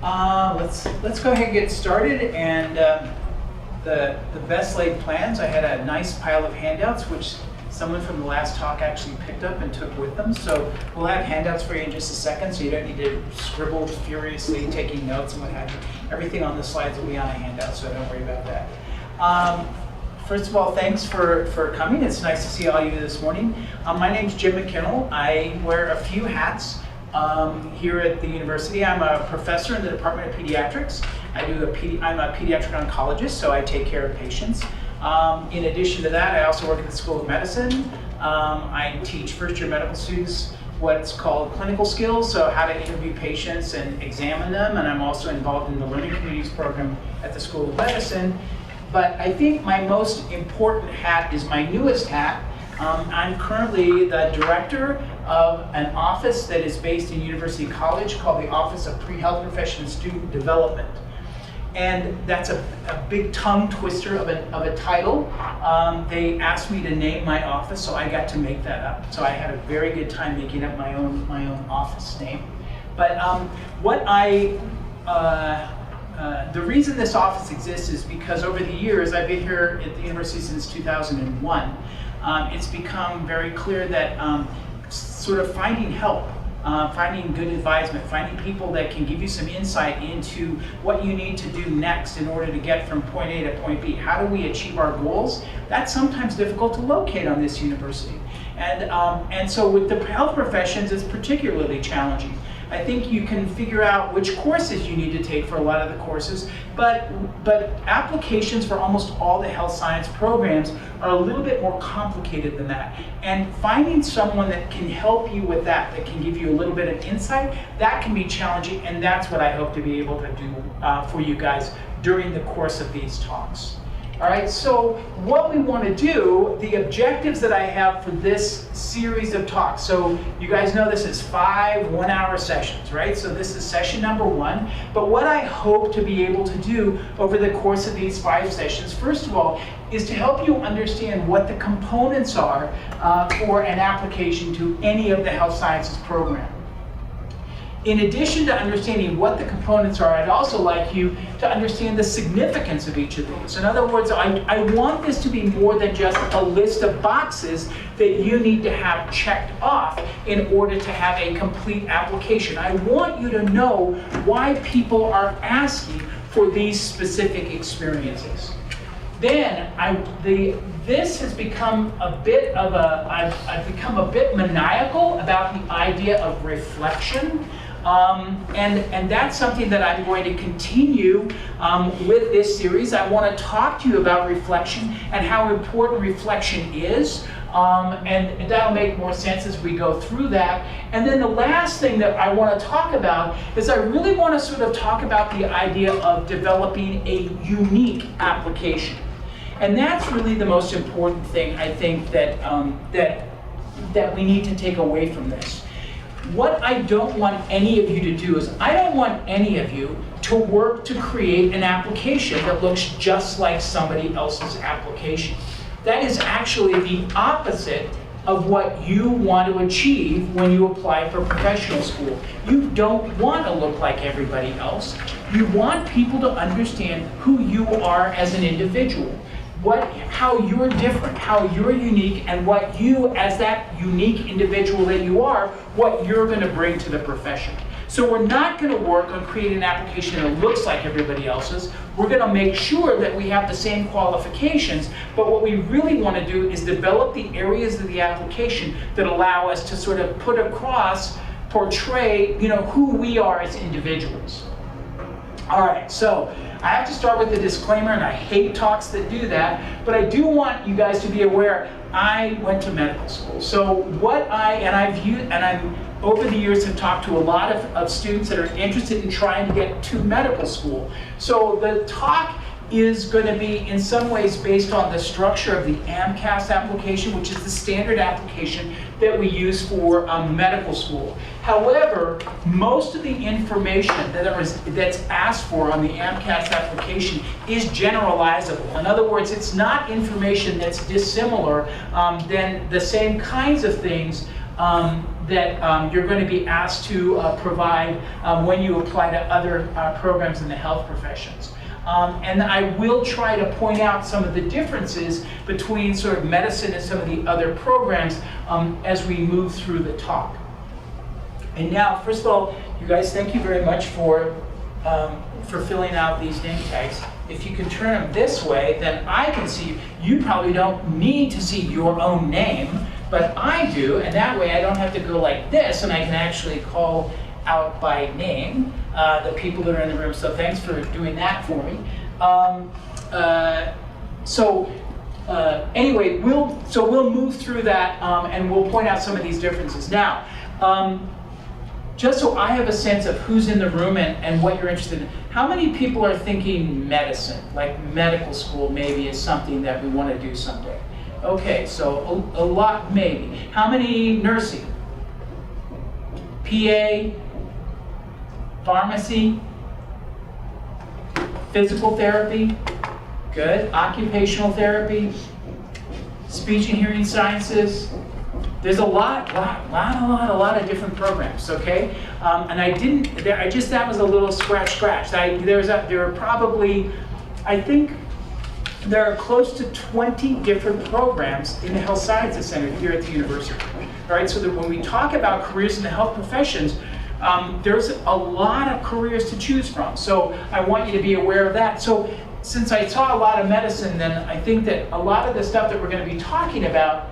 Let's go ahead and get started. And the best laid plans. I had a nice pile of handouts, which someone from the last talk actually picked up and took with them. So we'll have handouts for you in just a second, so you don't need to scribble furiously, taking notes and what have you. Everything on the slides will be on a handout, so don't worry about that. First of all, thanks for coming. It's nice to see all of you this morning. My name's Jim McKinnell. I wear a few hats here at the university. I'm a professor in the Department of Pediatrics. I'm a pediatric oncologist, so I take care of patients. In addition to that, I also work at the School of Medicine. I teach first-year medical students what's called clinical skills, so how to interview patients and examine them, and I'm also involved in the Learning Communities program at the School of Medicine. But I think my most important hat is my newest hat. I'm currently the director of an office that is based in University College called the Office of Pre-Health Profession and Student Development. And that's a big tongue twister of a title. They asked me to name my office, so I got to make that up. So I had a very good time making up my own office name. But the reason this office exists is because over the years, I've been here at the university since 2001. It's become very clear that sort of finding help, finding good advisement, finding people that can give you some insight into what you need to do next in order to get from point A to point B. How do we achieve our goals? That's sometimes difficult to locate on this university. And so with the health professions, it's particularly challenging. I think you can figure out which courses you need to take for a lot of the courses, but applications for almost all the health science programs are a little bit more complicated than that. And finding someone that can help you with that can give you a little bit of insight, that can be challenging, and that's what I hope to be able to do for you guys during the course of these talks. All right, so what we want to do, the objectives that I have for this series of talks. So you guys know this is 5 one-hour sessions, right? So this is session number 1. But what I hope to be able to do over the course of these 5 sessions, first of all, is to help you understand what the components are for an application to any of the health sciences program. In addition to understanding what the components are, I'd also like you to understand the significance of each of these. In other words, I want this to be more than just a list of boxes that you need to have checked off in order to have a complete application. I want you to know why people are asking for these specific experiences. Then this has become I've become a bit maniacal about the idea of reflection. And that's something that I'm going to continue with this series. I want to talk to you about reflection and how important reflection is. And that'll make more sense as we go through that. And then the last thing that I want to talk about is I really want to sort of talk about the idea of developing a unique application. And that's really the most important thing, I think, that we need to take away from this. What I don't want any of you to do is I don't want any of you to work to create an application that looks just like somebody else's application. That is actually the opposite of what you want to achieve when you apply for professional school. You don't want to look like everybody else. You want people to understand who you are as an individual. How you're different, how you're unique, and what you, as that unique individual that you are, what you're going to bring to the profession. So we're not going to work on creating an application that looks like everybody else's. We're going to make sure that we have the same qualifications, but what we really want to do is develop the areas of the application that allow us to sort of portray, who we are as individuals. All right, so I have to start with the disclaimer, and I hate talks that do that, but I do want you guys to be aware I went to medical school. So I'm over the years have talked to a lot of students that are interested in trying to get to medical school. So the talk is going to be in some ways based on the structure of the AMCAS application, which is the standard application that we use for medical school. However, most of the information that's asked for on the AMCAS application is generalizable. In other words, it's not information that's dissimilar than the same kinds of things that you're going to be asked to provide when you apply to other programs in the health professions. And I will try to point out some of the differences between sort of medicine and some of the other programs as we move through the talk. And now, first of all, you guys, thank you very much for filling out these name tags. If you can turn them this way, then I can see. You probably don't need to see your own name, but I do, and that way I don't have to go like this, and I can actually call out by name the people that are in the room. So thanks for doing that for me. Anyway, we'll move through that and we'll point out some of these differences. Now, just so I have a sense of who's in the room and what you're interested in, how many people are thinking medicine, like medical school maybe is something that we want to do someday? Okay, so a lot maybe. How many nursing? PA? Pharmacy? Physical therapy? Good. Occupational therapy? Speech and hearing sciences? There's a lot of different programs, okay? And that was a little scratch. There are probably, I think, there are close to 20 different programs in the Health Sciences Center here at the university. All right, so that when we talk about careers in the health professions, there's a lot of careers to choose from. So I want you to be aware of that. So since I saw a lot of medicine, then I think that a lot of the stuff that we're going to be talking about,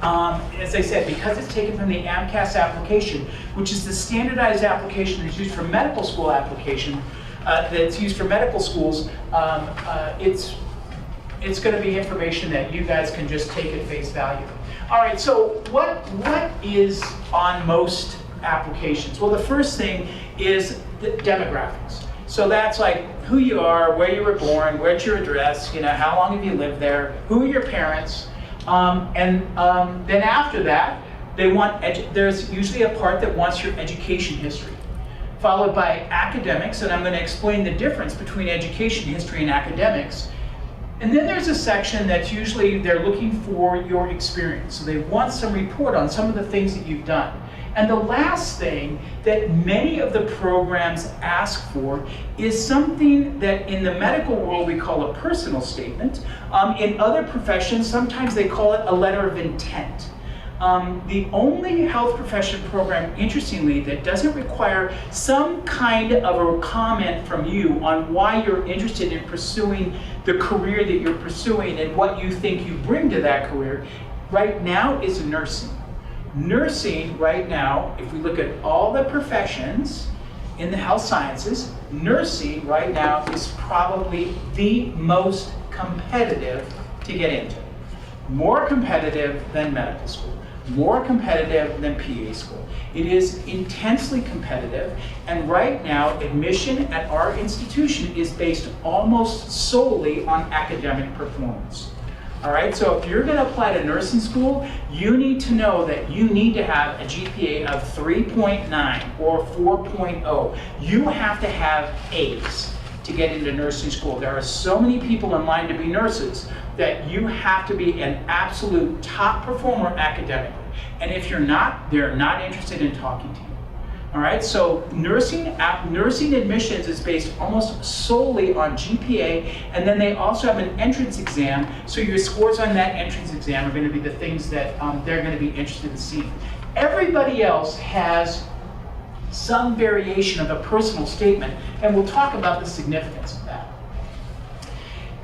as I said, because it's taken from the AMCAS application, which is the standardized application that's used for medical school application, that's used for medical schools, it's going to be information that you guys can just take at face value. All right, so what is on most applications? Well, the first thing is the demographics. So that's like who you are, where you were born, where's your address, how long have you lived there, who are your parents, then after that, there's usually a part that wants your education history, followed by academics, and I'm going to explain the difference between education history and academics. And then there's a section that's usually they're looking for your experience. So they want some report on some of the things that you've done. And the last thing that many of the programs ask for is something that in the medical world we call a personal statement. In other professions, sometimes they call it a letter of intent. The only health profession program, interestingly, that doesn't require some kind of a comment from you on why you're interested in pursuing the career that you're pursuing and what you think you bring to that career, right now is nursing. Nursing right now, if we look at all the professions in the health sciences, nursing right now is probably the most competitive to get into. More competitive than medical school, more competitive than PA school. It is intensely competitive, and right now admission at our institution is based almost solely on academic performance. All right, so if you're going to apply to nursing school, you need to know that you need to have a GPA of 3.9 or 4.0. You have to have A's to get into nursing school. There are so many people in line to be nurses that you have to be an absolute top performer academically. And if you're not, they're not interested in talking to you. All right, so nursing admissions is based almost solely on GPA, and then they also have an entrance exam, so your scores on that entrance exam are going to be the things that they're going to be interested in seeing. Everybody else has some variation of a personal statement, and we'll talk about the significance of that.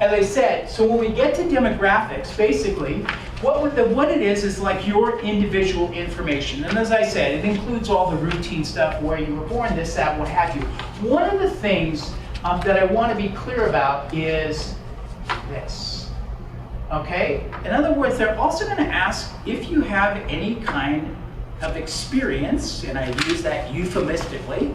As I said, so when we get to demographics, basically, what it is like your individual information. And as I said, it includes all the routine stuff, where you were born, this, that, what have you. One of the things that I want to be clear about is this. Okay? In other words, they're also going to ask if you have any kind of experience, and I use that euphemistically,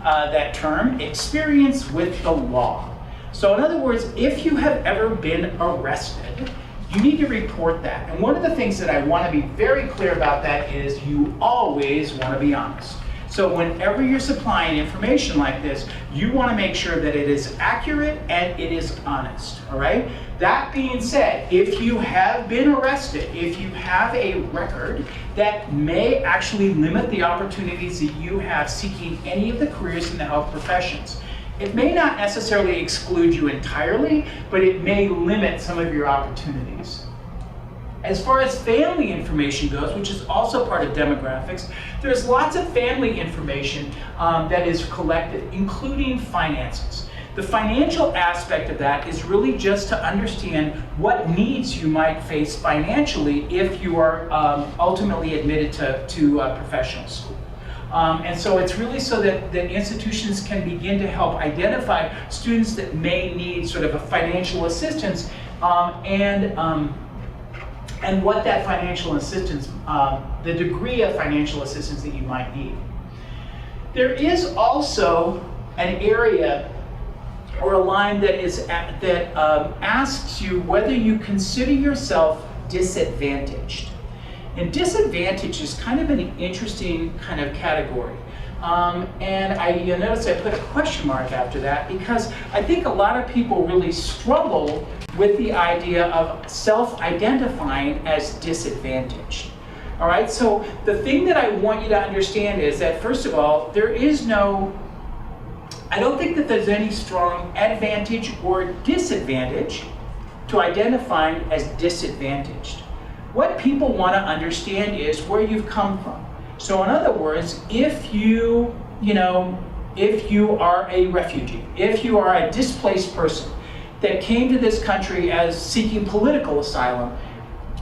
that term, experience with the law. So in other words, if you have ever been arrested, you need to report that. And one of the things that I want to be very clear about that is you always want to be honest. So whenever you're supplying information like this, you want to make sure that it is accurate and it is honest, all right? That being said, if you have been arrested, if you have a record, that may actually limit the opportunities that you have seeking any of the careers in the health professions. It may not necessarily exclude you entirely, but it may limit some of your opportunities. As far as family information goes, which is also part of demographics, there's lots of family information that is collected, including finances. The financial aspect of that is really just to understand what needs you might face financially if you are ultimately admitted to professional school. And so it's really so that the institutions can begin to help identify students that may need sort of a financial assistance and what that financial assistance, the degree of financial assistance that you might need. There is also an area or a line that asks you whether you consider yourself disadvantaged. And disadvantage is kind of an interesting kind of category. And you'll notice I put a question mark after that because I think a lot of people really struggle with the idea of self-identifying as disadvantaged. All right, so the thing that I want you to understand is that, first of all, I don't think that there's any strong advantage or disadvantage to identifying as disadvantaged. What people want to understand is where you've come from. So in other words, if you are a refugee, if you are a displaced person that came to this country as seeking political asylum,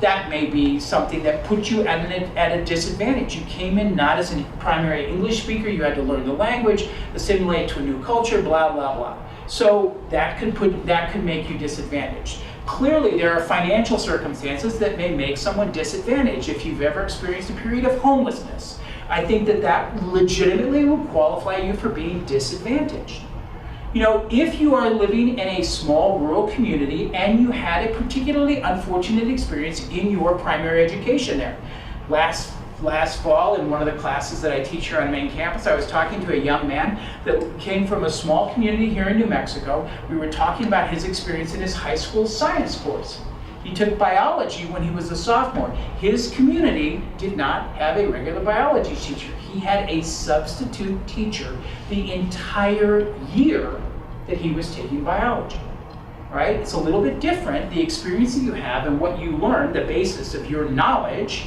that may be something that puts you at a disadvantage. You came in not as a primary English speaker, you had to learn the language, assimilate to a new culture, blah, blah, blah. So that could make you disadvantaged. Clearly, there are financial circumstances that may make someone disadvantaged. If you've ever experienced a period of homelessness, I think that legitimately will qualify you for being disadvantaged. You know, if you are living in a small rural community and you had a particularly unfortunate experience in your primary education there. Last fall, in one of the classes that I teach here on the main campus, I was talking to a young man that came from a small community here in New Mexico. We were talking about his experience in his high school science course. He took biology when he was a sophomore. His community did not have a regular biology teacher. He had a substitute teacher the entire year that he was taking biology. Right? It's a little bit different. The experience that you have and what you learn, the basis of your knowledge,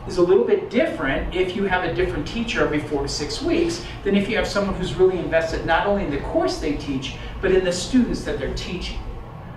is a little bit different if you have a different teacher every 4 to 6 weeks than if you have someone who's really invested not only in the course they teach, but in the students that they're teaching.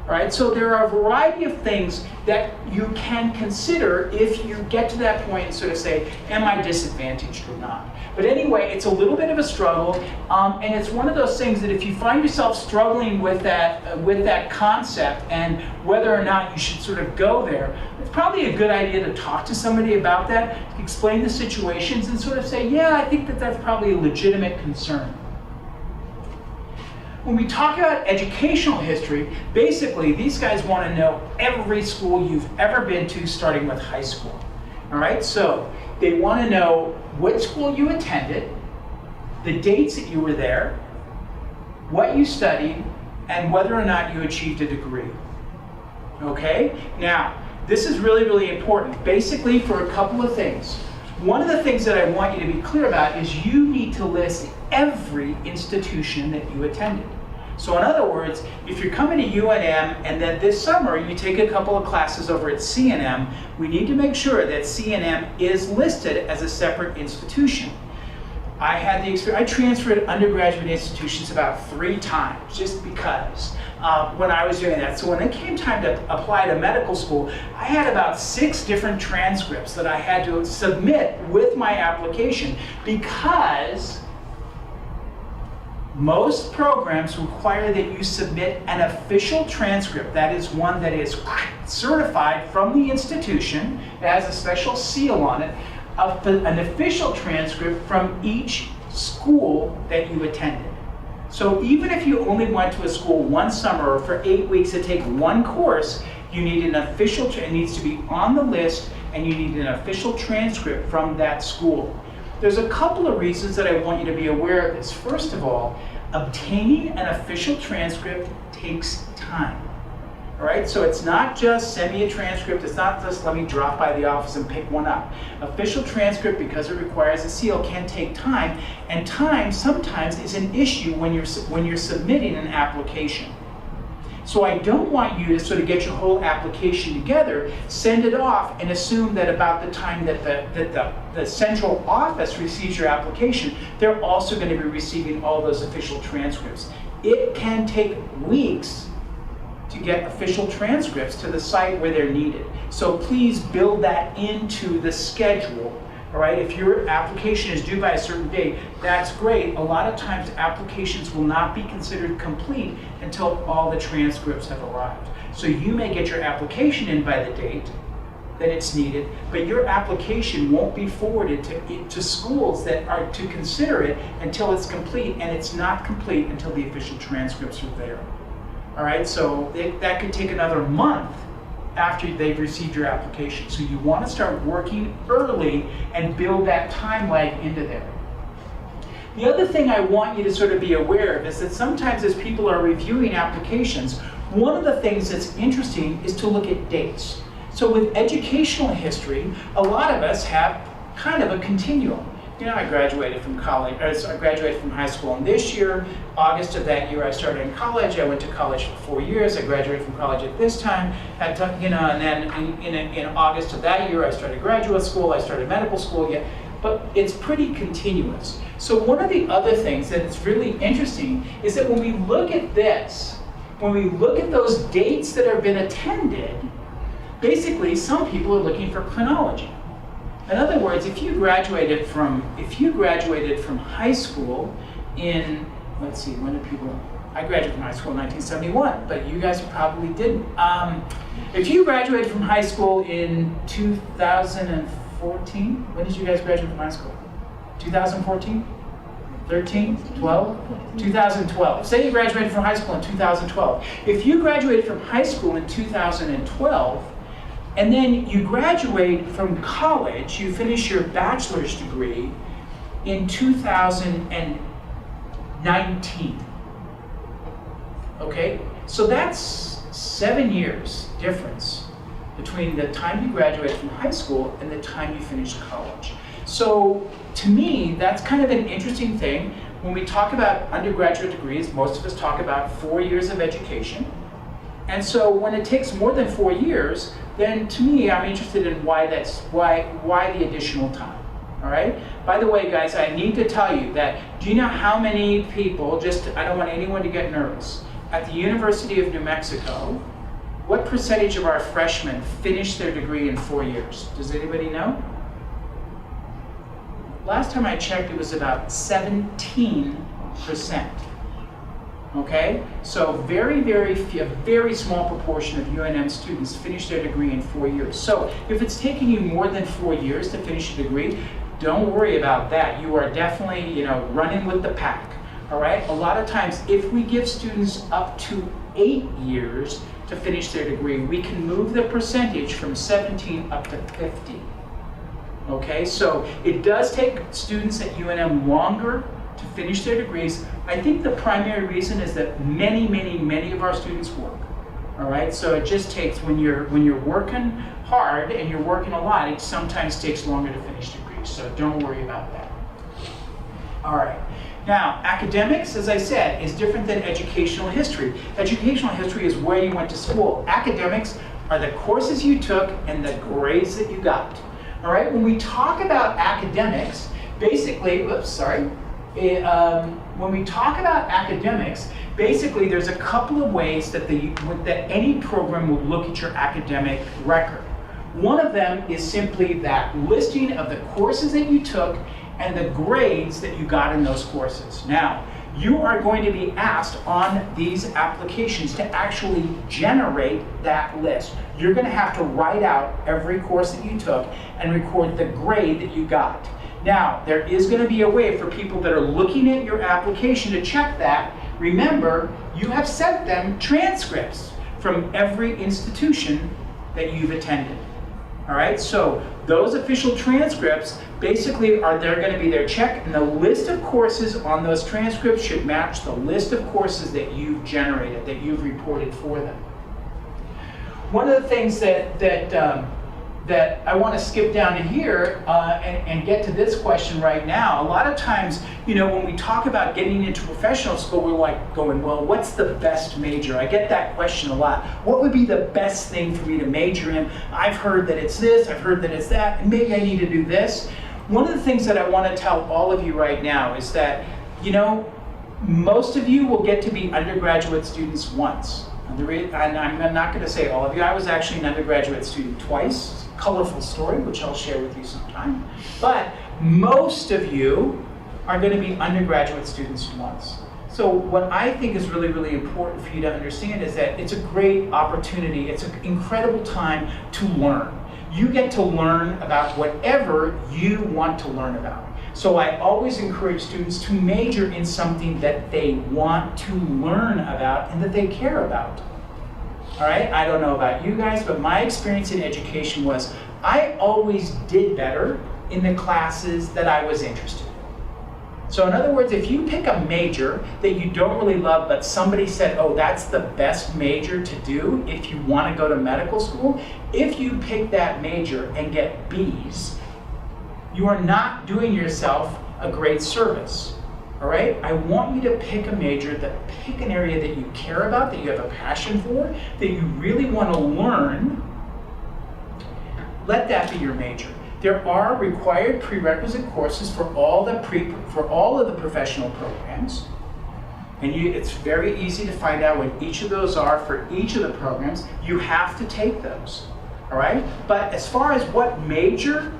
All right, so there are a variety of things that you can consider if you get to that point and sort of say, am I disadvantaged or not? But anyway, it's a little bit of a struggle, and it's one of those things that if you find yourself struggling with that concept and whether or not you should sort of go there, it's probably a good idea to talk to somebody about that, explain the situations, and sort of say, yeah, I think that that's probably a legitimate concern. When we talk about educational history, basically these guys want to know every school you've ever been to, starting with high school. All right, so they want to know what school you attended, the dates that you were there, what you studied, and whether or not you achieved a degree. Okay, now this is really, really important, basically for a couple of things. One of the things that I want you to be clear about is you need to list every institution that you attended. So in other words, if you're coming to UNM and then this summer you take a couple of classes over at CNM, we need to make sure that CNM is listed as a separate institution. I had the experience, I transferred undergraduate institutions about 3 times just because when I was doing that. So when it came time to apply to medical school, I had about 6 different transcripts that I had to submit with my application because most programs require that you submit an official transcript. That is one that is certified from the institution, it has a special seal on it, an official transcript from each school that you attended. So even if you only went to a school one summer or for 8 weeks to take one course, you need an official, it needs to be on the list, and you need an official transcript from that school. there's a couple of reasons that I want you to be aware of this. First of all, obtaining an official transcript takes time. All right, so it's not just send me a transcript, it's not just let me drop by the office and pick one up. Official transcript, because it requires a seal, can take time, and time sometimes is an issue when you're submitting an application. So I don't want you to sort of get your whole application together, send it off, and assume that about the time that the central office receives your application, they're also going to be receiving all those official transcripts. It can take weeks to get official transcripts to the site where they're needed. So please build that into the schedule. All right, if your application is due by a certain date, that's great. A lot of times applications will not be considered complete until all the transcripts have arrived. So you may get your application in by the date that it's needed, but your application won't be forwarded to schools that are to consider it until it's complete, and it's not complete until the official transcripts are there. All right, so that could take another month after they've received your application. So you want to start working early and build that time lag into there. The other thing I want you to sort of be aware of is that sometimes as people are reviewing applications, one of the things that's interesting is to look at dates. So with educational history, a lot of us have kind of a continuum. You know, I graduated from college, I graduated from high school, and this year, August of that year, I started in college. I went to college for 4 years. I graduated from college at this time, and then in August of that year, I started graduate school. I started medical school. Yeah, but it's pretty continuous. So one of the other things that is really interesting is that when we look at this, when we look at those dates that have been attended, basically some people are looking for chronology. In other words, if you graduated from high school in, let's see, when did people? I graduated from high school in 1971, but you guys probably didn't. If you graduated from high school in 2014, when did you guys graduate from high school? 2014? 13? 12? 2012. Say you graduated from high school in 2012. If you graduated from high school in 2012, and then you graduate from college, you finish your bachelor's degree in 2019. Okay? So that's 7 years difference between the time you graduated from high school and the time you finished college. So to me, that's kind of an interesting thing. When we talk about undergraduate degrees, most of us talk about 4 years of education. And so when it takes more than 4 years, then to me, I'm interested in why the additional time, all right? By the way, guys, I need to tell you that, do you know how many people, I don't want anyone to get nervous, at the University of New Mexico, what percentage of our freshmen finish their degree in 4 years? Does anybody know? Last time I checked, it was about 17%. Okay, so a very small proportion of UNM students finish their degree in 4 years. So if it's taking you more than 4 years to finish a degree, don't worry about that. You are definitely, running with the pack. All right. A lot of times, if we give students up to 8 years to finish their degree, we can move the percentage from 17 up to 50. Okay, so it does take students at UNM longer to finish their degrees. I think the primary reason is that many of our students work. All right, so it just takes, when you're working hard and you're working a lot, it sometimes takes longer to finish degrees, so don't worry about that. All right, now academics, as I said, is different than educational history. Educational history is where you went to school. Academics are the courses you took and the grades that you got. All right, when we talk about academics, basically, when we talk about academics, basically there's a couple of ways that any program will look at your academic record. One of them is simply that listing of the courses that you took and the grades that you got in those courses. Now, you are going to be asked on these applications to actually generate that list. You're going to have to write out every course that you took and record the grade that you got. Now, there is going to be a way for people that are looking at your application to check that. Remember, you have sent them transcripts from every institution that you've attended. All right, so those official transcripts basically they're going to be their check, and the list of courses on those transcripts should match the list of courses that you've generated, that you've reported for them. One of the things that I want to skip down to here and get to this question right now. A lot of times, when we talk about getting into professional school, we're like going, well, what's the best major? I get that question a lot. What would be the best thing for me to major in? I've heard that it's this, I've heard that it's that, and maybe I need to do this. One of the things that I want to tell all of you right now is that, most of you will get to be undergraduate students once. And I'm not going to say all of you. I was actually an undergraduate student twice. Colorful story, which I'll share with you sometime. But most of you are going to be undergraduate students once. So what I think is really, really important for you to understand is that it's a great opportunity. It's an incredible time to learn. You get to learn about whatever you want to learn about. So I always encourage students to major in something that they want to learn about and that they care about. All right, I don't know about you guys, but my experience in education was I always did better in the classes that I was interested in. So in other words, if you pick a major that you don't really love, but somebody said, oh, that's the best major to do if you want to go to medical school, if you pick that major and get B's, you are not doing yourself a great service. All right, I want you to pick a major, pick an area that you care about, that you have a passion for, that you really want to learn. Let that be your major. There are required prerequisite courses for all of the professional programs, and it's very easy to find out what each of those are for each of the programs. You have to take those. All right, but as far as what major,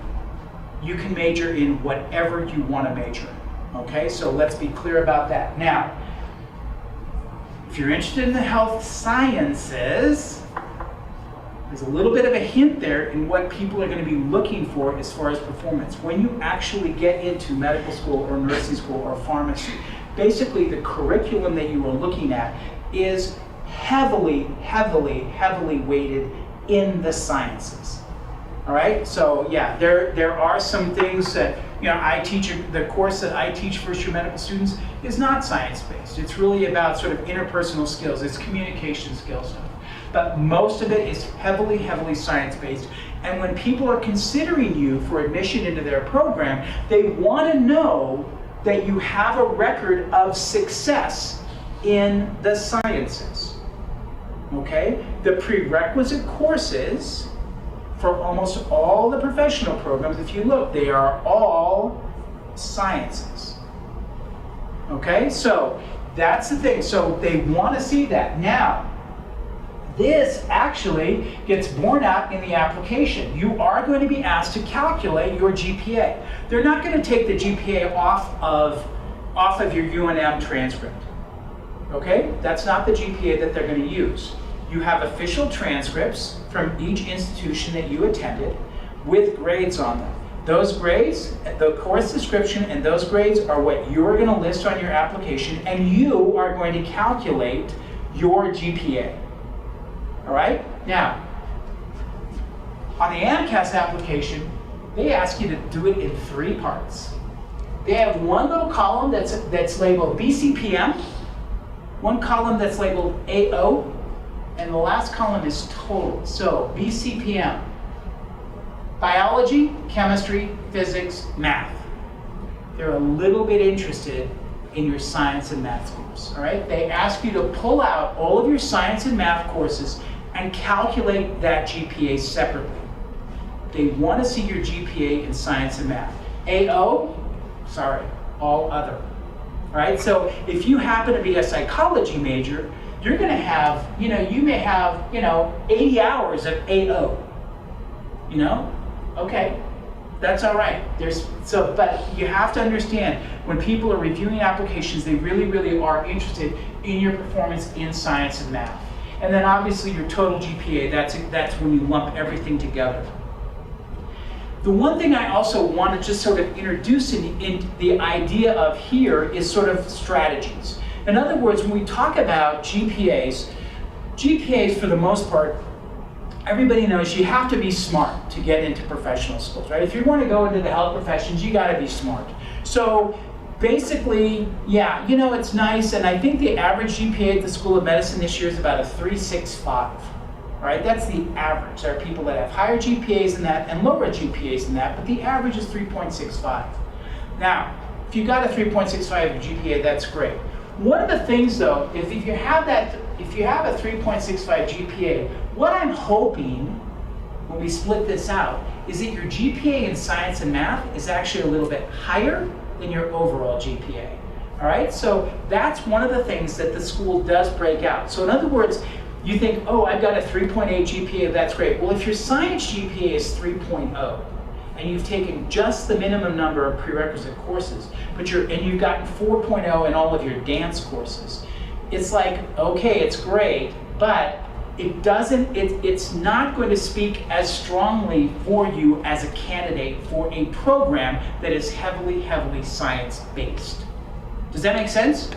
you can major in whatever you want to major in. Okay, so let's be clear about that. Now, if you're interested in the health sciences, there's a little bit of a hint there in what people are going to be looking for as far as performance. When you actually get into medical school or nursing school or pharmacy, basically the curriculum that you are looking at is heavily, heavily, heavily weighted in the sciences. All right, so yeah, there are some things that, I teach, the course that I teach first-year medical students is not science-based. It's really about sort of interpersonal skills. It's communication skills. But most of it is heavily, heavily science-based. And when people are considering you for admission into their program, they want to know that you have a record of success in the sciences. Okay? The prerequisite courses for almost all the professional programs, if you look, they are all sciences. Okay, so that's the thing. So they want to see that. Now, this actually gets borne out in the application. You are going to be asked to calculate your GPA. They're not going to take the GPA off of your UNM transcript. Okay, that's not the GPA that they're going to use. You have official transcripts from each institution that you attended with grades on them. Those grades, the course description and those grades are what you're going to list on your application, and you are going to calculate your GPA. All right? Now, on the AMCAS application, they ask you to do it in 3 parts. They have one little column that's labeled BCPM, one column that's labeled AO, and the last column is total. So BCPM, biology, chemistry, physics, math. They're a little bit interested in your science and math scores, all right? They ask you to pull out all of your science and math courses and calculate that GPA separately. They want to see your GPA in science and math. AO, sorry, all other. All right, so if you happen to be a psychology major, you're going to have, you may have, 80 hours of AO. Okay, that's all right. But you have to understand, when people are reviewing applications, they really, really are interested in your performance in science and math. And then obviously your total GPA, that's when you lump everything together. The one thing I also want to just sort of introduce in the idea of here is sort of strategies. In other words, when we talk about GPAs for the most part everybody knows you have to be smart to get into professional schools, right? If you want to go into the health professions, you got to be smart. So basically, yeah, you know, it's nice, and I think the average GPA at the School of Medicine this year is about a 3.65. All right, that's the average. There are people that have higher GPAs than that and lower GPAs than that, but the average is 3.65. Now, if you got a 3.65 GPA, that's great. One of the things though, if you have a 3.65 GPA, what I'm hoping when we split this out is that your GPA in science and math is actually a little bit higher than your overall GPA. All right, so that's one of the things that the school does break out. So in other words, you think, oh, I've got a 3.8 GPA, that's great. Well, if your science GPA is 3.0, and you've taken just the minimum number of prerequisite courses, and you've gotten 4.0 in all of your dance courses, it's like, okay, it's great, but it's not going to speak as strongly for you as a candidate for a program that is heavily science-based. Does that make sense?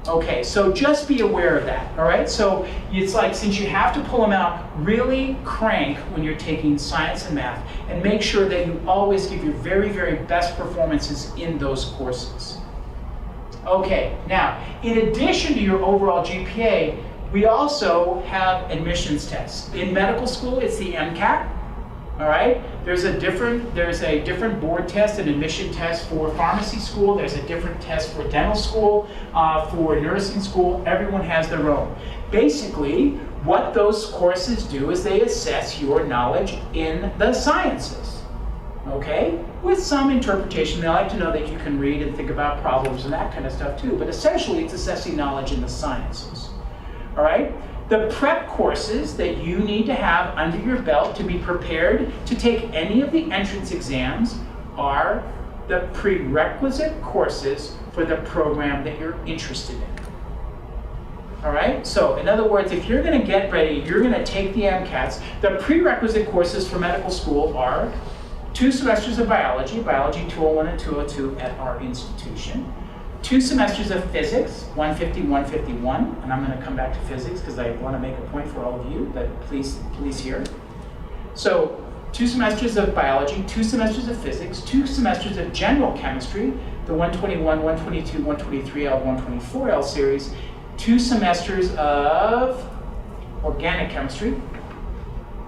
Okay, so just be aware of that, all right? So it's like, since you have to pull them out, really crank when you're taking science and math, and make sure that you always give your very, very best performances in those courses. Okay, now, in addition to your overall GPA, we also have admissions tests. In medical school, it's the MCAT, all right? There's a different board test and admission test for pharmacy school. There's a different test for dental school, for nursing school. Everyone has their own. Basically, what those courses do is they assess your knowledge in the sciences, okay? With some interpretation. They like to know that you can read and think about problems and that kind of stuff too. But essentially, it's assessing knowledge in the sciences, all right? The prep courses that you need to have under your belt to be prepared to take any of the entrance exams are the prerequisite courses for the program that you're interested in. All right, so in other words, if you're going to get ready, you're going to take the MCATs, the prerequisite courses for medical school are 2 semesters of biology, Biology 201 and 202 at our institution. 2 semesters of physics, 150, 151, and I'm going to come back to physics because I want to make a point for all of you, but please hear. So 2 semesters of biology, 2 semesters of physics, 2 semesters of general chemistry, the 121, 122, 123L, 124L series, 2 semesters of organic chemistry,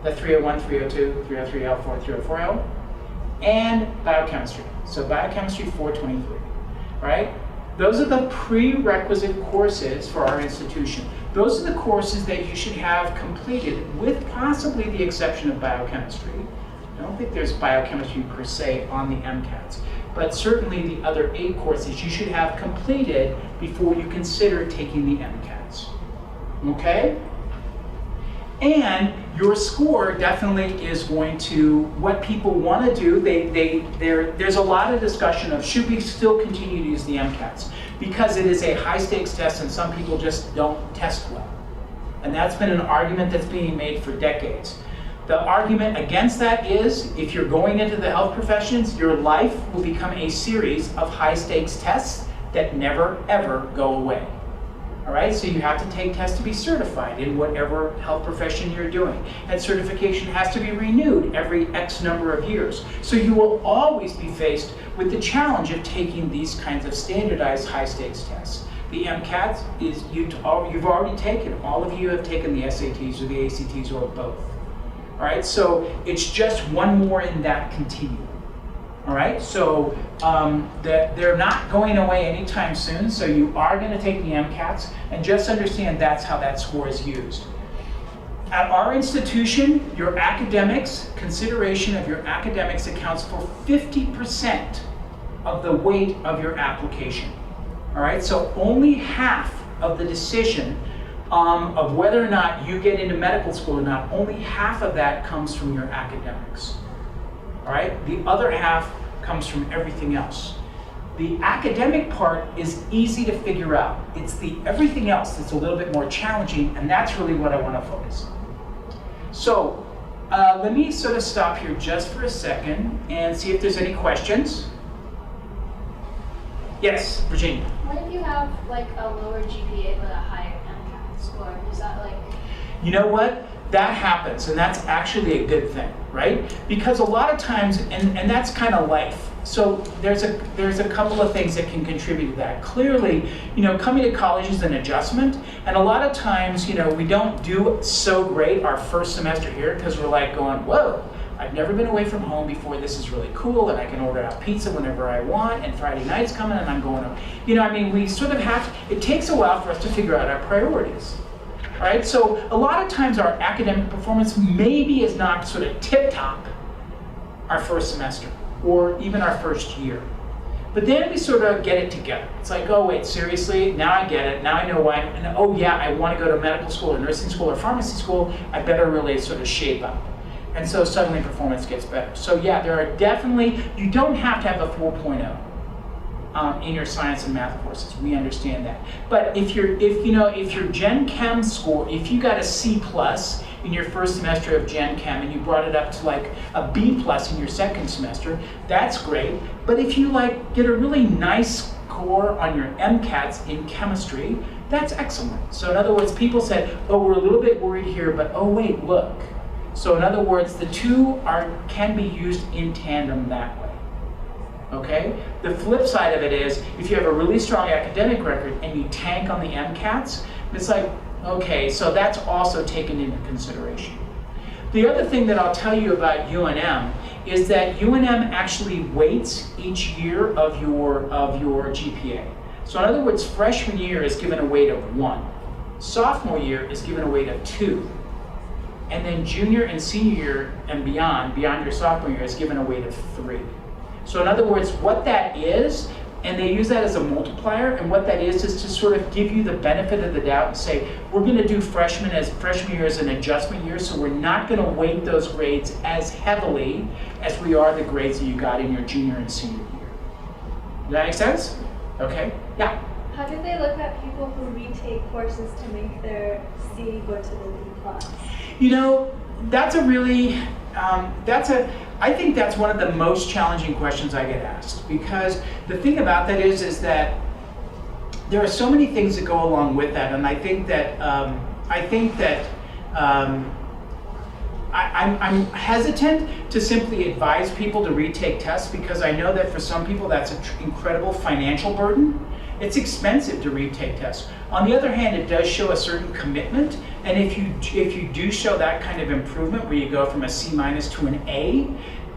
the 301, 302, 303L, 304L, and biochemistry. So biochemistry 423, right? Those are the prerequisite courses for our institution. Those are the courses that you should have completed, with possibly the exception of biochemistry. I don't think there's biochemistry per se on the MCATs, but certainly the other 8 courses you should have completed before you consider taking the MCATs, okay? And your score definitely is going to, what people want to do, there's a lot of discussion of should we still continue to use the MCATs, because it is a high stakes test and some people just don't test well. And that's been an argument that's being made for decades. The argument against that is, if you're going into the health professions, your life will become a series of high stakes tests that never ever go away. All right, so you have to take tests to be certified in whatever health profession you're doing. That certification has to be renewed every X number of years. So you will always be faced with the challenge of taking these kinds of standardized high stakes tests. The MCATs is, you've already taken, all of you have taken the SATs or the ACTs or both. All right, so it's just one more in that continuum. All right, so they're not going away anytime soon, so you are going to take the MCATs, and just understand that's how that score is used. At our institution, your academics, consideration of your academics accounts for 50% of the weight of your application. All right, so only half of the decision of whether or not you get into medical school or not, only half of that comes from your academics. All right, the other half comes from everything else. The academic part is easy to figure out. It's the everything else that's a little bit more challenging, and that's really what I want to focus on. So let me sort of stop here just for a second and see if there's any questions. Yes, Virginia. What if you have like a lower GPA but a higher MCAT score? Is that like... You know what? that happens, and that's actually a good thing, right? Because a lot of times, and that's kind of life. So there's a couple of things that can contribute to that. Clearly, coming to college is an adjustment, and a lot of times, we don't do so great our first semester here because we're like going, whoa, I've never been away from home before. This is really cool, and I can order out pizza whenever I want, and Friday night's coming, and I'm going to, we sort of it takes a while for us to figure out our priorities. All right, so a lot of times our academic performance maybe is not sort of tip-top our first semester, or even our first year. But then we sort of get it together. It's like, oh wait, seriously? Now I get it. Now I know why. And oh yeah, I want to go to medical school or nursing school or pharmacy school. I better really sort of shape up. And so suddenly performance gets better. So yeah, there are definitely, you don't have to have a 4.0 in your science and math courses. We understand that. But if your Gen Chem score, if you got a C+ in your first semester of Gen Chem and you brought it up to like a B+ in your second semester, that's great. But if you get a really nice score on your MCATs in chemistry, that's excellent. So in other words, people said, oh, we're a little bit worried here, but oh wait, look. So in other words, the two can be used in tandem that way. Okay? The flip side of it is, if you have a really strong academic record and you tank on the MCATs, it's like, okay, so that's also taken into consideration. The other thing that I'll tell you about UNM is that UNM actually weights each year of your GPA. So in other words, freshman year is given a weight of 1. Sophomore year is given a weight of 2. And then junior and senior year and beyond your sophomore year is given a weight of 3. So in other words, what that is, and they use that as a multiplier, and what that is to sort of give you the benefit of the doubt and say, we're going to do freshman year as an adjustment year, so we're not going to weight those grades as heavily as we are the grades that you got in your junior and senior year. Does that make sense? Okay, yeah. How do they look at people who retake courses to make their C go to the B+? That's a really, I think that's one of the most challenging questions I get asked, because the thing about that is that there are so many things that go along with that, and I think that I'm hesitant to simply advise people to retake tests, because I know that for some people that's an incredible financial burden. It's expensive to retake tests. On the other hand, it does show a certain commitment, and if you do show that kind of improvement where you go from a C- to an A,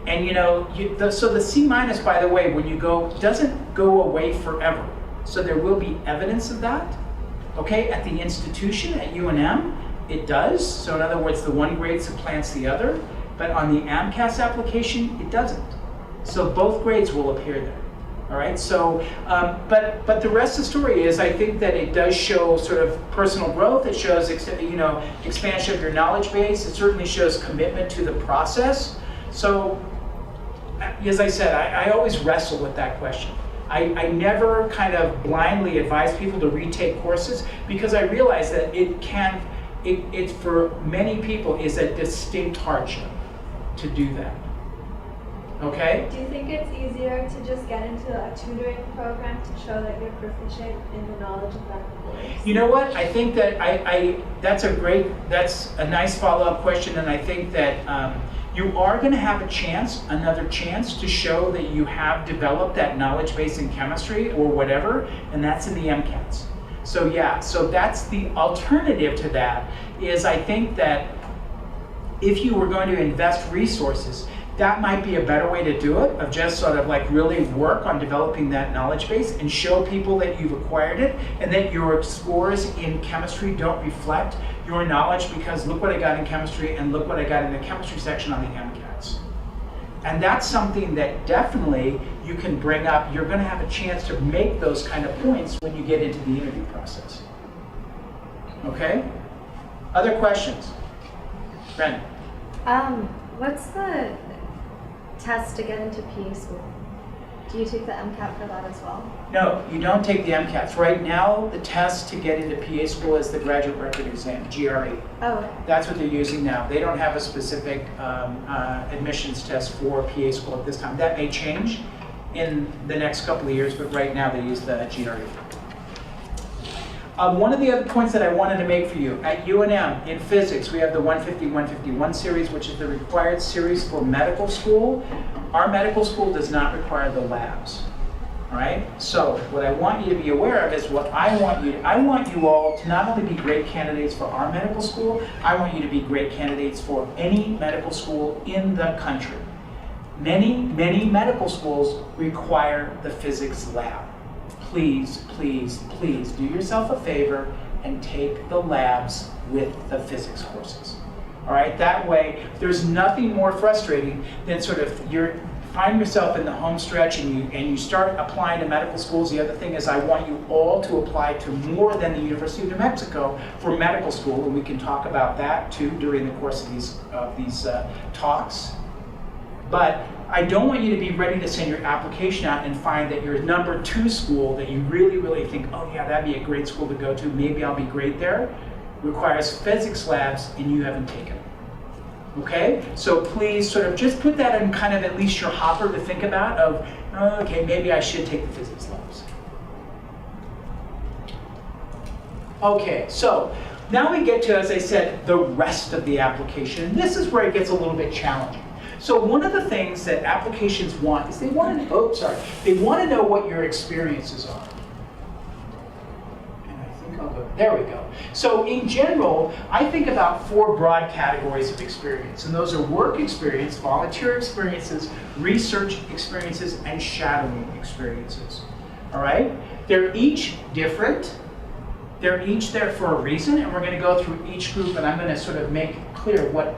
and so the C-, by the way, when you go, doesn't go away forever. So there will be evidence of that, okay? At the institution, at UNM, it does. So in other words, the one grade supplants the other, but on the AMCAS application, it doesn't. So both grades will appear there. All right, so, but the rest of the story is, I think that it does show sort of personal growth. It shows, expansion of your knowledge base. It certainly shows commitment to the process. So, as I said, I always wrestle with that question. I never kind of blindly advise people to retake courses, because I realize that it for many people is a distinct hardship to do that. Okay? Do you think it's easier to just get into a tutoring program to show that you're proficient in the knowledge of that course? You know what? I think that that's a nice follow-up question, and I think that you are going to have another chance to show that you have developed that knowledge base in chemistry or whatever, and that's in the MCATs. So yeah, so that's the alternative to that, is I think that if you were going to invest resources, that might be a better way to do it, of just sort of really work on developing that knowledge base and show people that you've acquired it, and that your scores in chemistry don't reflect your knowledge, because look what I got in chemistry and look what I got in the chemistry section on the MCATs. And that's something that definitely you can bring up. You're going to have a chance to make those kind of points when you get into the interview process. Okay? Other questions? Bren? What's the test to get into PA school? Do you take the MCAT for that as well? No, you don't take the MCATs. Right now, the test to get into PA school is the graduate record exam, GRE. Oh, okay. That's what they're using now. They don't have a specific admissions test for PA school at this time. That may change in the next couple of years, but right now they use the GRE. One of the other points that I wanted to make for you, at UNM, in physics, we have the 150-151 series, which is the required series for medical school. Our medical school does not require the labs. All right? So what I want you to be aware of is what I want you all to not only be great candidates for our medical school, I want you to be great candidates for any medical school in the country. Many medical schools require the physics lab. Please, please, please do yourself a favor and take the labs with the physics courses. All right, that way there's nothing more frustrating than sort of you find yourself in the home stretch and you start applying to medical schools. The other thing is I want you all to apply to more than the University of New Mexico for medical school, and we can talk about that too during the course of these talks. But I don't want you to be ready to send your application out and find that your number 2 school that you really think, oh yeah, that'd be a great school to go to, maybe I'll be great there, requires physics labs and you haven't taken it. Okay? So please sort of just put that in kind of at least your hopper to think about of, oh, okay, maybe I should take the physics labs. Okay, so now we get to, as I said, the rest of the application. This is where it gets a little bit challenging. So one of the things that applications want is they want to know what your experiences are. And I think I'll go, there we go. So in general, I think about 4 broad categories of experience, and those are work experience, volunteer experiences, research experiences, and shadowing experiences. All right? They're each different. They're each there for a reason, and we're going to go through each group, and I'm going to sort of make clear what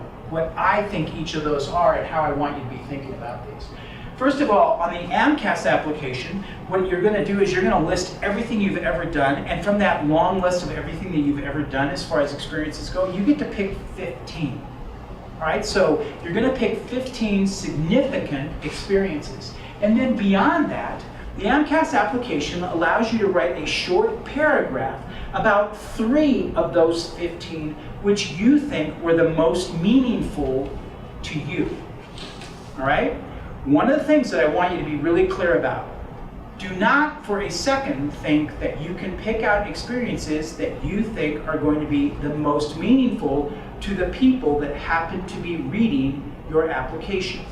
I think each of those are and how I want you to be thinking about these. First of all, on the AMCAS application, what you're going to do is you're going to list everything you've ever done, and from that long list of everything that you've ever done as far as experiences go, you get to pick 15. All right, so you're going to pick 15 significant experiences. And then beyond that, the AMCAS application allows you to write a short paragraph about 3 of those 15 which you think were the most meaningful to you. All right? One of the things that I want you to be really clear about, do not for a second think that you can pick out experiences that you think are going to be the most meaningful to the people that happen to be reading your application.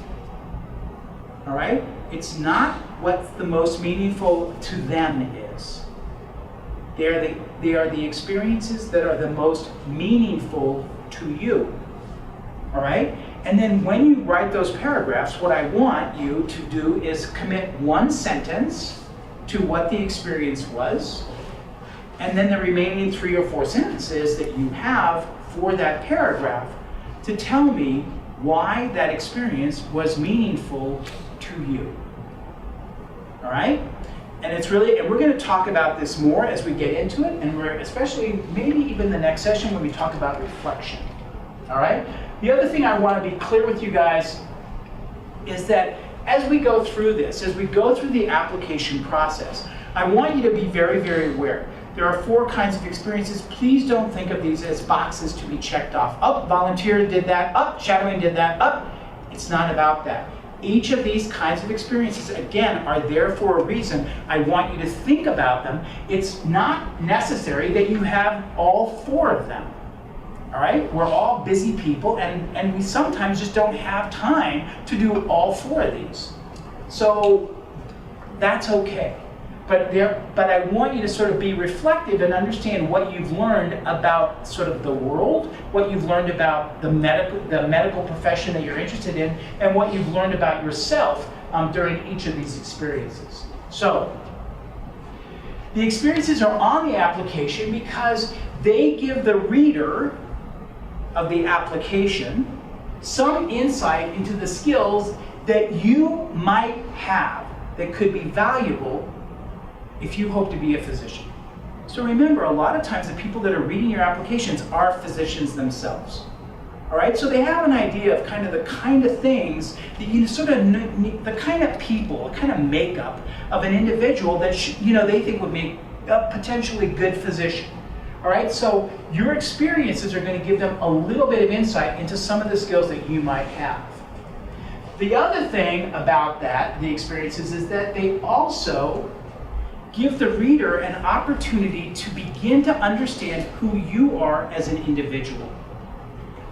All right? It's not what's the most meaningful to them is. They are the experiences that are the most meaningful to you. All right? And then when you write those paragraphs, what I want you to do is commit 1 sentence to what the experience was, and then the remaining 3 or 4 sentences that you have for that paragraph to tell me why that experience was meaningful to you. All right? And it's really, and we're going to talk about this more as we get into it, and we're especially maybe even the next session when we talk about reflection. All right? The other thing I want to be clear with you guys is that as we go through this, as we go through the application process, I want you to be very, very aware. There are 4 kinds of experiences. Please don't think of these as boxes to be checked off. Up, volunteer did that. Up, shadowing did that. Up. It's not about that. Each of these kinds of experiences, again, are there for a reason. I want you to think about them. It's not necessary that you have all 4 of them. All right? We're all busy people, and we sometimes just don't have time to do all 4 of these. So that's okay. But I want you to sort of be reflective and understand what you've learned about sort of the world, what you've learned about the medical profession that you're interested in, and what you've learned about yourself during each of these experiences. So the experiences are on the application because they give the reader of the application some insight into the skills that you might have that could be valuable if you hope to be a physician. So remember, a lot of times the people that are reading your applications are physicians themselves. All right, so they have an idea of the kind of things that you sort of need, the kind of people, the kind of makeup of an individual that they think would make a potentially good physician. All right, so your experiences are going to give them a little bit of insight into some of the skills that you might have. The other thing about the experiences is that they also give the reader an opportunity to begin to understand who you are as an individual.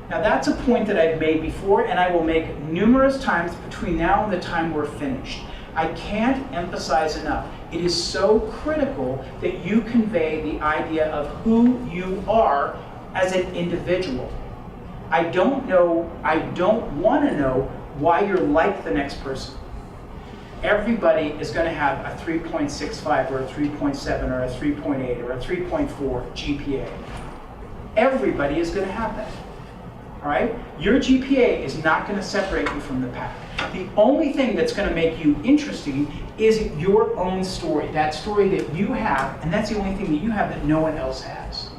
Now that's a point that I've made before, and I will make numerous times between now and the time we're finished. I can't emphasize enough. It is so critical that you convey the idea of who you are as an individual. I don't want to know why you're like the next person. Everybody is going to have a 3.65 or a 3.7 or a 3.8 or a 3.4 GPA. Everybody is going to have that. All right? Your GPA is not going to separate you from the pack. The only thing that's going to make you interesting is your own story, that story that you have, and that's the only thing that you have that no one else has.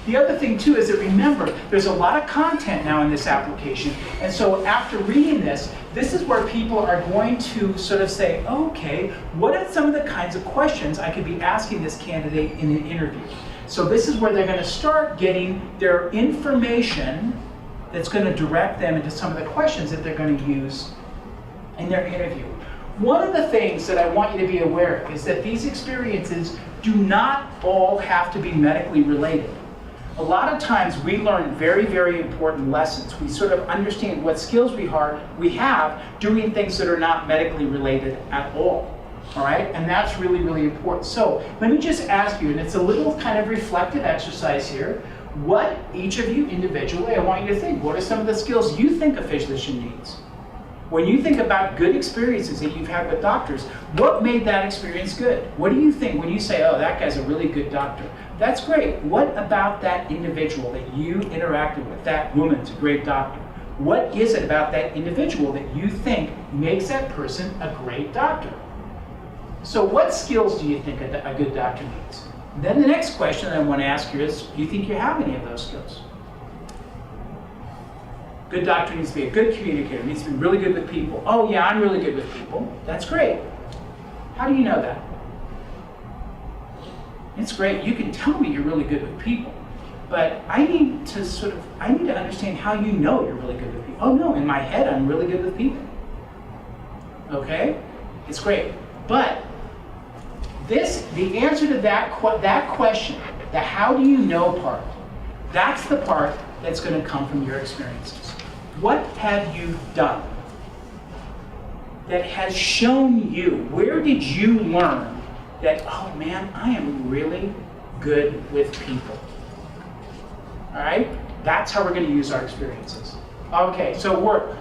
The other thing too is that remember, there's a lot of content now in this application, and so after reading this, this is where people are going to sort of say, okay, what are some of the kinds of questions I could be asking this candidate in an interview? So this is where they're going to start getting their information that's going to direct them into some of the questions that they're going to use in their interview. One of the things that I want you to be aware of is that these experiences do not all have to be medically related. A lot of times we learn very, very important lessons. We sort of understand what skills we have doing things that are not medically related at all. All right? And that's really, really important. So let me just ask you, and it's a little kind of reflective exercise here, what each of you individually, I want you to think, what are some of the skills you think a physician needs? When you think about good experiences that you've had with doctors, what made that experience good? What do you think when you say, oh, that guy's a really good doctor? That's great. What about that individual that you interacted with, that woman's a great doctor? What is it about that individual that you think makes that person a great doctor? So what skills do you think a good doctor needs? Then the next question I want to ask you is, do you think you have any of those skills? Good doctor needs to be a good communicator, needs to be really good with people. Oh yeah, I'm really good with people. That's great. How do you know that? It's great. You can tell me you're really good with people, but I need to understand how you know you're really good with people. Oh no, in my head I'm really good with people. Okay? It's great. But the answer to that question, the how do you know part, that's the part that's going to come from your experiences. What have you done that has shown you, where did you learn that, oh man, I am really good with people? All right? That's how we're going to use our experiences. Okay, so work.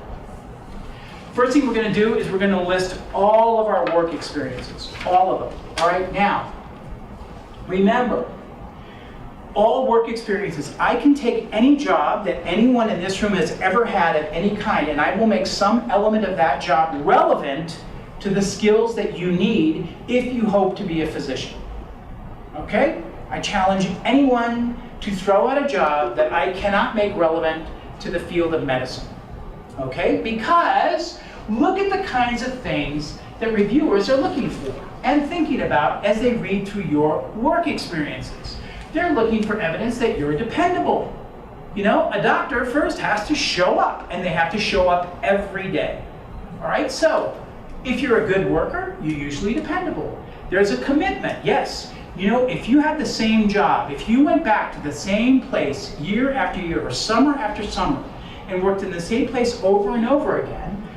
First thing we're going to do is we're going to list all of our work experiences, all of them. All right, now, remember, all work experiences. I can take any job that anyone in this room has ever had of any kind, and I will make some element of that job relevant to the skills that you need if you hope to be a physician. Okay? I challenge anyone to throw out a job that I cannot make relevant to the field of medicine. Okay? Because look at the kinds of things that reviewers are looking for and thinking about as they read through your work experiences. They're looking for evidence that you're dependable. You know, a doctor first has to show up, and they have to show up every day. All right, so if you're a good worker, you're usually dependable. There's a commitment, yes. You know, if you had the same job, if you went back to the same place year after year or summer after summer and worked in the same place over and over again,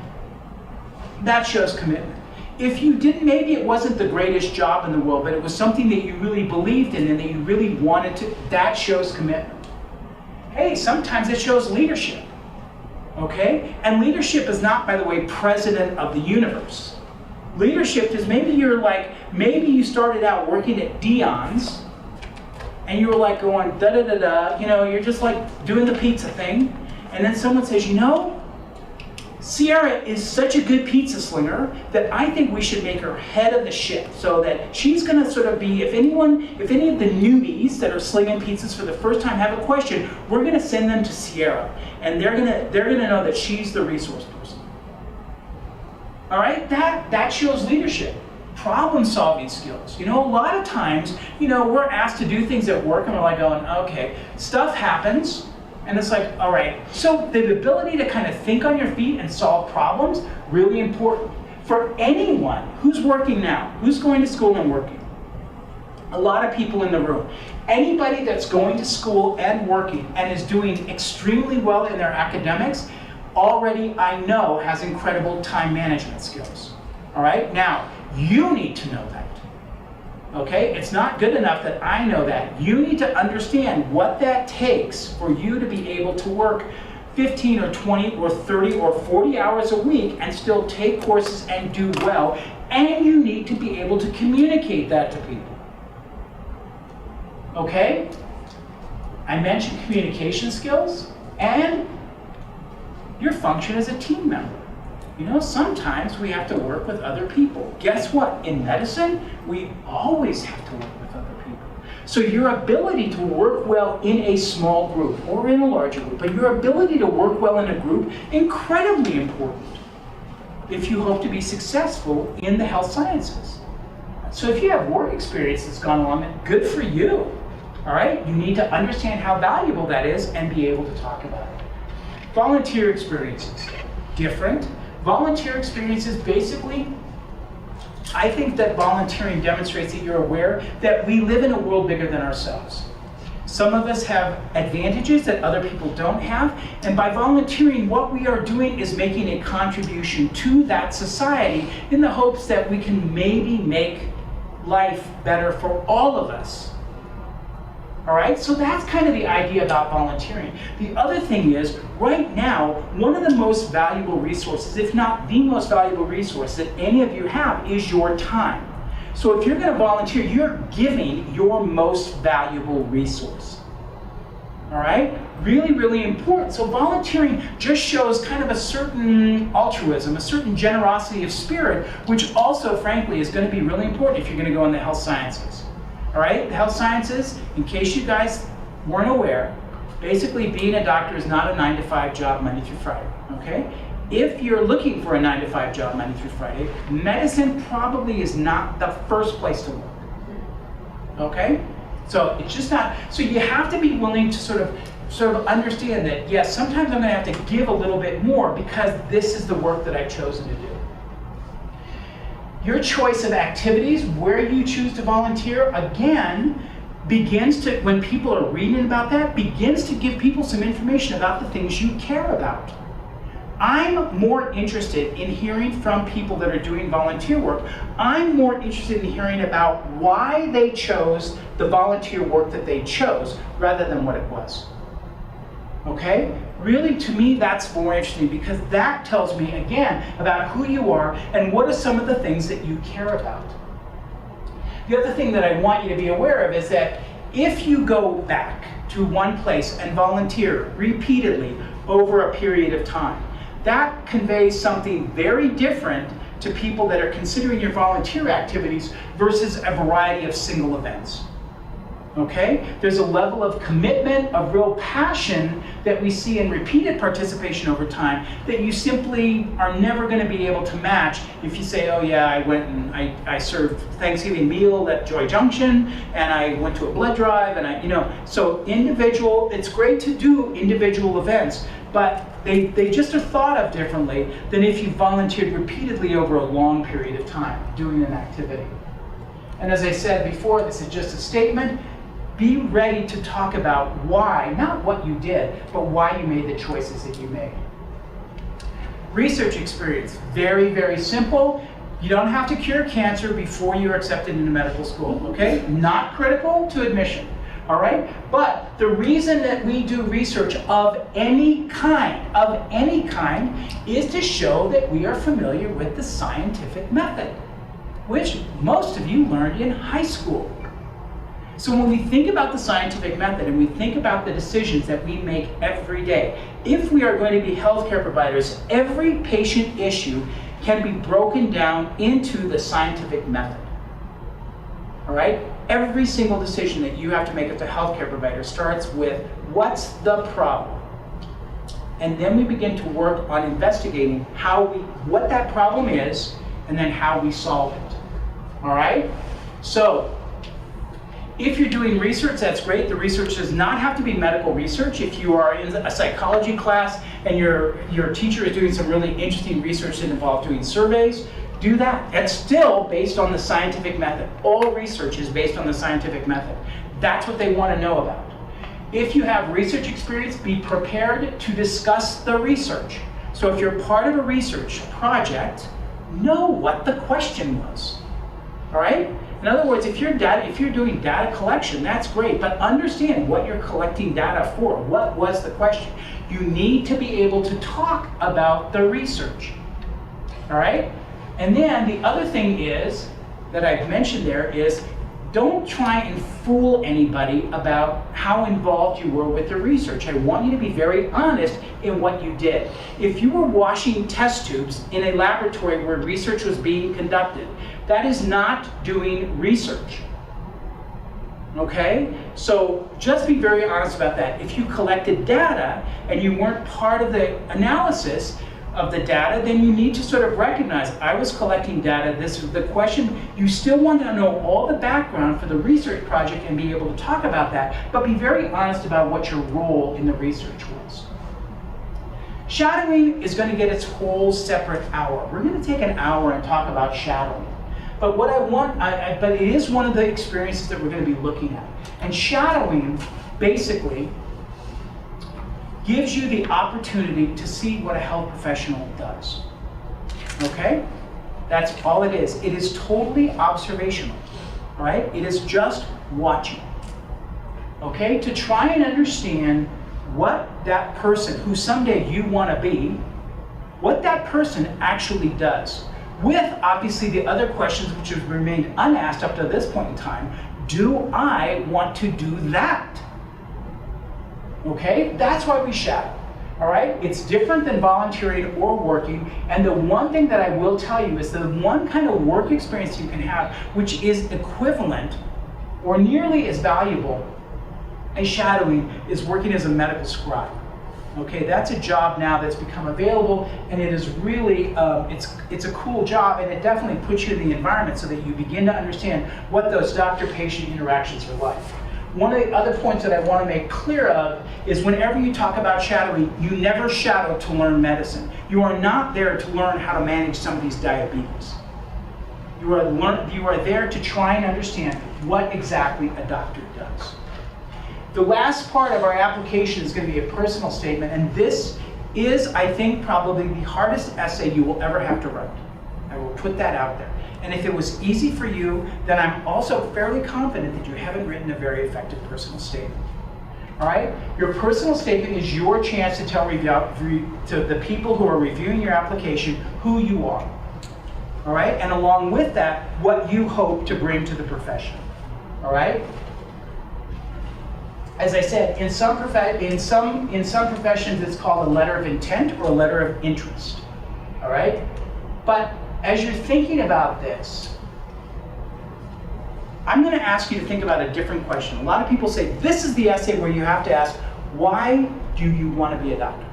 that shows commitment. If you didn't, maybe it wasn't the greatest job in the world, but it was something that you really believed in and that you really wanted to, that shows commitment. Hey, sometimes it shows leadership, okay? And leadership is not, by the way, president of the universe. Leadership is maybe you started out working at Dion's and you were like going da-da-da-da, you know, you're just like doing the pizza thing, and then someone says, you know, Sierra is such a good pizza slinger that I think we should make her head of the ship so that she's going to sort of be, if any of the newbies that are slinging pizzas for the first time have a question, we're going to send them to Sierra, and they're going to know that she's the resource person. All right, that shows leadership. Problem-solving skills. You know, a lot of times, you know, we're asked to do things at work and we're like going, okay, stuff happens. And it's like, all right, so the ability to kind of think on your feet and solve problems, really important. For anyone who's working now, who's going to school and working, a lot of people in the room. Anybody that's going to school and working and is doing extremely well in their academics, already I know has incredible time management skills. All right, now you need to know that. Okay, it's not good enough that I know that. You need to understand what that takes for you to be able to work 15 or 20 or 30 or 40 hours a week and still take courses and do well. And you need to be able to communicate that to people. Okay? I mentioned communication skills and your function as a team member. You know, sometimes we have to work with other people. Guess what? In medicine, we always have to work with other people. So your ability to work well in a small group or in a larger group, but your ability to work well in a group, incredibly important if you hope to be successful in the health sciences. So if you have work experience that's gone along, good for you. All right? You need to understand how valuable that is and be able to talk about it. Volunteer experiences, different. Volunteer experiences, basically, I think that volunteering demonstrates that you're aware that we live in a world bigger than ourselves. Some of us have advantages that other people don't have, and by volunteering, what we are doing is making a contribution to that society in the hopes that we can maybe make life better for all of us. All right, so that's kind of the idea about volunteering. The other thing is, right now, one of the most valuable resources, if not the most valuable resource that any of you have, is your time. So if you're going to volunteer, you're giving your most valuable resource. All right, really, really important. So volunteering just shows kind of a certain altruism, a certain generosity of spirit, which also, frankly, is going to be really important if you're going to go in the health sciences. All right, the health sciences, in case you guys weren't aware, basically being a doctor is not a 9-to-5 job Monday through Friday, okay? If you're looking for a 9-to-5 job Monday through Friday, medicine probably is not the first place to work, okay? So it's just not, so you have to be willing to sort of understand that, yes, sometimes I'm gonna have to give a little bit more because this is the work that I've chosen to do. Your choice of activities, where you choose to volunteer, again, begins to, when people are reading about that, begins to give people some information about the things you care about. I'm more interested in hearing from people that are doing volunteer work. I'm more interested in hearing about why they chose the volunteer work that they chose rather than what it was. Okay? Really, to me, that's more interesting because that tells me, again, about who you are and what are some of the things that you care about. The other thing that I want you to be aware of is that if you go back to one place and volunteer repeatedly over a period of time, that conveys something very different to people that are considering your volunteer activities versus a variety of single events. Okay? There's a level of commitment, of real passion that we see in repeated participation over time that you simply are never going to be able to match if you say, oh yeah, I went and I served Thanksgiving meal at Joy Junction and I went to a blood drive and so individual, it's great to do individual events, but they just are thought of differently than if you volunteered repeatedly over a long period of time doing an activity. And as I said before, this is just a statement. Be ready to talk about why, not what you did, but why you made the choices that you made. Research experience, very, very simple. You don't have to cure cancer before you're accepted into medical school, okay? Not critical to admission, all right? But the reason that we do research of any kind, is to show that we are familiar with the scientific method, which most of you learned in high school. So when we think about the scientific method and we think about the decisions that we make every day, if we are going to be healthcare providers, every patient issue can be broken down into the scientific method. All right? Every single decision that you have to make as a healthcare provider starts with, what's the problem? And then we begin to work on investigating what that problem is and then how we solve it. All right? So, if you're doing research, that's great. The research does not have to be medical research. If you are in a psychology class and your teacher is doing some really interesting research that involves doing surveys, Do that. It's still based on the scientific method. All research is based on the scientific method. That's what they want to know about. If you have research experience, be prepared to discuss the research. So if you're part of a research project, know what the question was. All right? In other words, if you're doing data collection, that's great, but understand what you're collecting data for. What was the question? You need to be able to talk about the research. All right? And then the other thing is, that I've mentioned there is, don't try and fool anybody about how involved you were with the research. I want you to be very honest in what you did. If you were washing test tubes in a laboratory where research was being conducted, that is not doing research. Okay? So just be very honest about that. If you collected data and you weren't part of the analysis of the data, then you need to sort of recognize, I was collecting data, this is the question. You still want to know all the background for the research project and be able to talk about that, but be very honest about what your role in the research was. Shadowing is going to get its whole separate hour. We're going to take an hour and talk about shadowing. But what I want, but it is one of the experiences that we're going to be looking at. And shadowing, basically, gives you the opportunity to see what a health professional does. Okay? That's all it is. It is totally observational, right? It is just watching. Okay? To try and understand what that person, who someday you want to be, what that person actually does. With, obviously, the other questions which have remained unasked up to this point in time. Do I want to do that? Okay, that's why we shadow. All right, it's different than volunteering or working. And the one thing that I will tell you is the one kind of work experience you can have, which is equivalent or nearly as valuable as shadowing, is working as a medical scribe. Okay, that's a job now that's become available, and it is really it's a cool job, and it definitely puts you in the environment so that you begin to understand what those doctor-patient interactions are like. One of the other points that I want to make clear of is whenever you talk about shadowing, you never shadow to learn medicine. You are not there to learn how to manage somebody's diabetes. You are there to try and understand what exactly a doctor does. The last part of our application is going to be a personal statement, and this is, I think, probably the hardest essay you will ever have to write. I will put that out there. And if it was easy for you, then I'm also fairly confident that you haven't written a very effective personal statement. All right? Your personal statement is your chance to tell to the people who are reviewing your application who you are. All right? And along with that, what you hope to bring to the profession. All right? As I said, in some professions, it's called a letter of intent or a letter of interest. All right? But as you're thinking about this, I'm going to ask you to think about a different question. A lot of people say this is the essay where you have to ask, why do you want to be a doctor?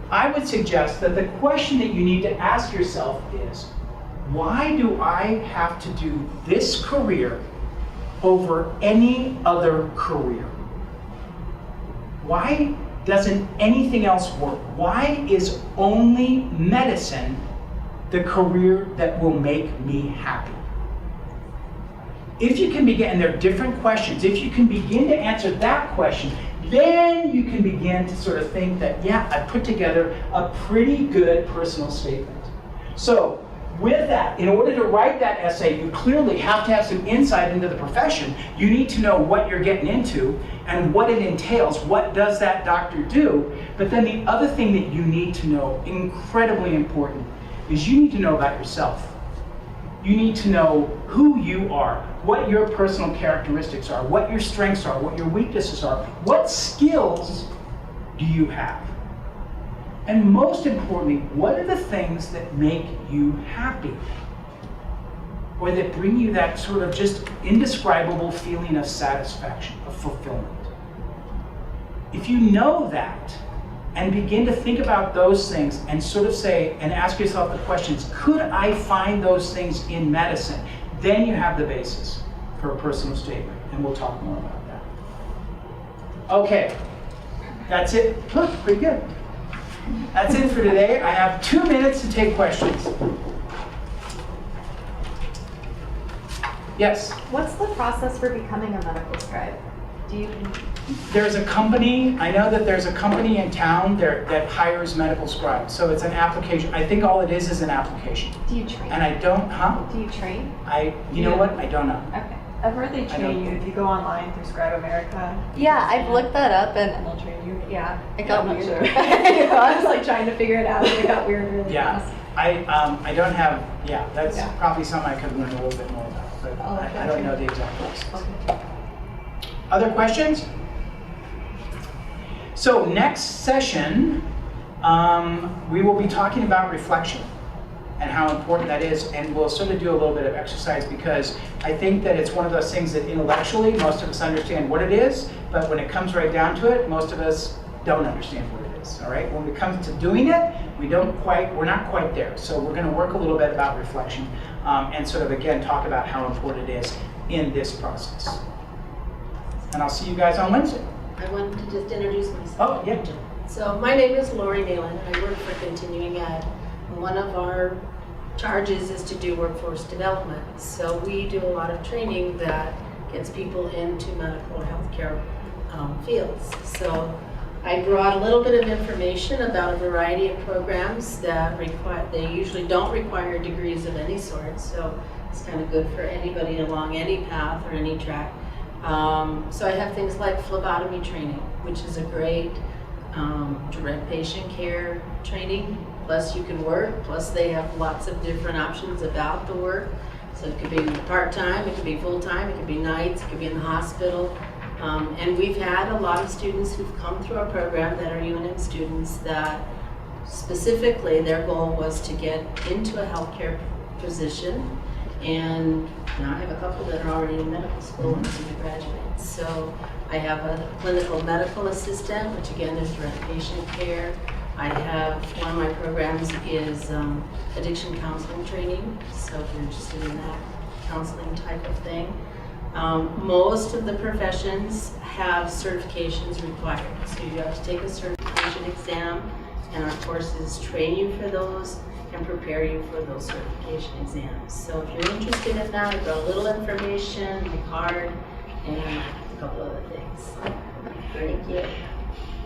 I would suggest that the question that you need to ask yourself is, why do I have to do this career over any other career? Why doesn't anything else work? Why is only medicine the career that will make me happy? If you can begin, and there are different questions, if you can begin to answer that question, then you can begin to sort of think that, yeah, I put together a pretty good personal statement. So, with that, in order to write that essay, you clearly have to have some insight into the profession. You need to know what you're getting into and what it entails. What does that doctor do? But then the other thing that you need to know, incredibly important, is you need to know about yourself. You need to know who you are, what your personal characteristics are, what your strengths are, what your weaknesses are, what skills do you have? And most importantly, what are the things that make you happy? Or that bring you that sort of just indescribable feeling of satisfaction, of fulfillment? If you know that, and begin to think about those things and sort of say, and ask yourself the questions, could I find those things in medicine? Then you have the basis for a personal statement, and we'll talk more about that. Okay, that's it. Pretty good. That's it for today. I have 2 minutes to take questions. Yes, What's the process for becoming a medical scribe? Do you, there's a company, I know that there's a company in town that hires medical scribes. So it's an application. I think all it is an application. do you train? And I don't, Do you train? you know what? I don't know. Okay. I've heard they I train know. you if you go online through Scribe America. Yeah, I've looked that up And and they'll train you. Yeah. it got I'm not weird. sure. I was like trying to figure it out and it got weird really Yeah, fast. I don't have, that's Yeah. probably something I could learn a little bit more about, but Oh, I don't know the exact process. Okay. Other questions? So next session, we will be talking about reflection and how important that is, and we'll sort of do a little bit of exercise because I think that it's one of those things that intellectually most of us understand what it is, but when it comes right down to it, most of us don't understand what it is, all right? When it comes to doing it, we're not quite there. So we're gonna work a little bit about reflection and sort of, again, talk about how important it is in this process. And I'll see you guys on Wednesday. I wanted to just introduce myself. Oh, yeah. So my name is Lori Nalen. I work for Continuing Ed. One of our charges is to do workforce development. So we do a lot of training that gets people into medical or healthcare fields. So I brought a little bit of information about a variety of programs that they usually don't require degrees of any sort. So it's kind of good for anybody along any path or any track. So I have things like phlebotomy training, which is a great direct patient care training. Plus you can work, plus they have lots of different options about the work. So it could be part-time, it could be full-time, it could be nights, it could be in the hospital. And we've had a lot of students who've come through our program that are UNM students that specifically their goal was to get into a healthcare position. And now I have a couple that are already in medical school and soon to graduate. So I have a clinical medical assistant, which again is direct patient care. I have, one of my programs is addiction counseling training. So if you're interested in that counseling type of thing. Most of the professions have certifications required. So you have to take a certification exam, and our courses train you for those and prepare you for those certification exams. So if you're interested in that, I've got a little information, my card, and a couple other things. Thank you.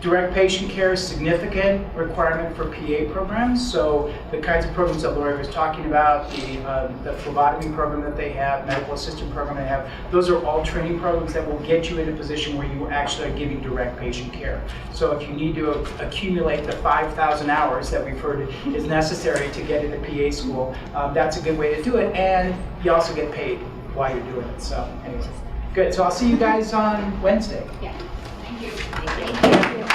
Direct patient care is a significant requirement for PA programs. So the kinds of programs that Lori was talking about, the phlebotomy program that they have, medical assistant program they have, those are all training programs that will get you in a position where you actually are giving direct patient care. So if you need to accumulate the 5,000 hours that we've heard is necessary to get into PA school, that's a good way to do it. And you also get paid while you're doing it. So anyways, good. So I'll see you guys on Wednesday. Thank you.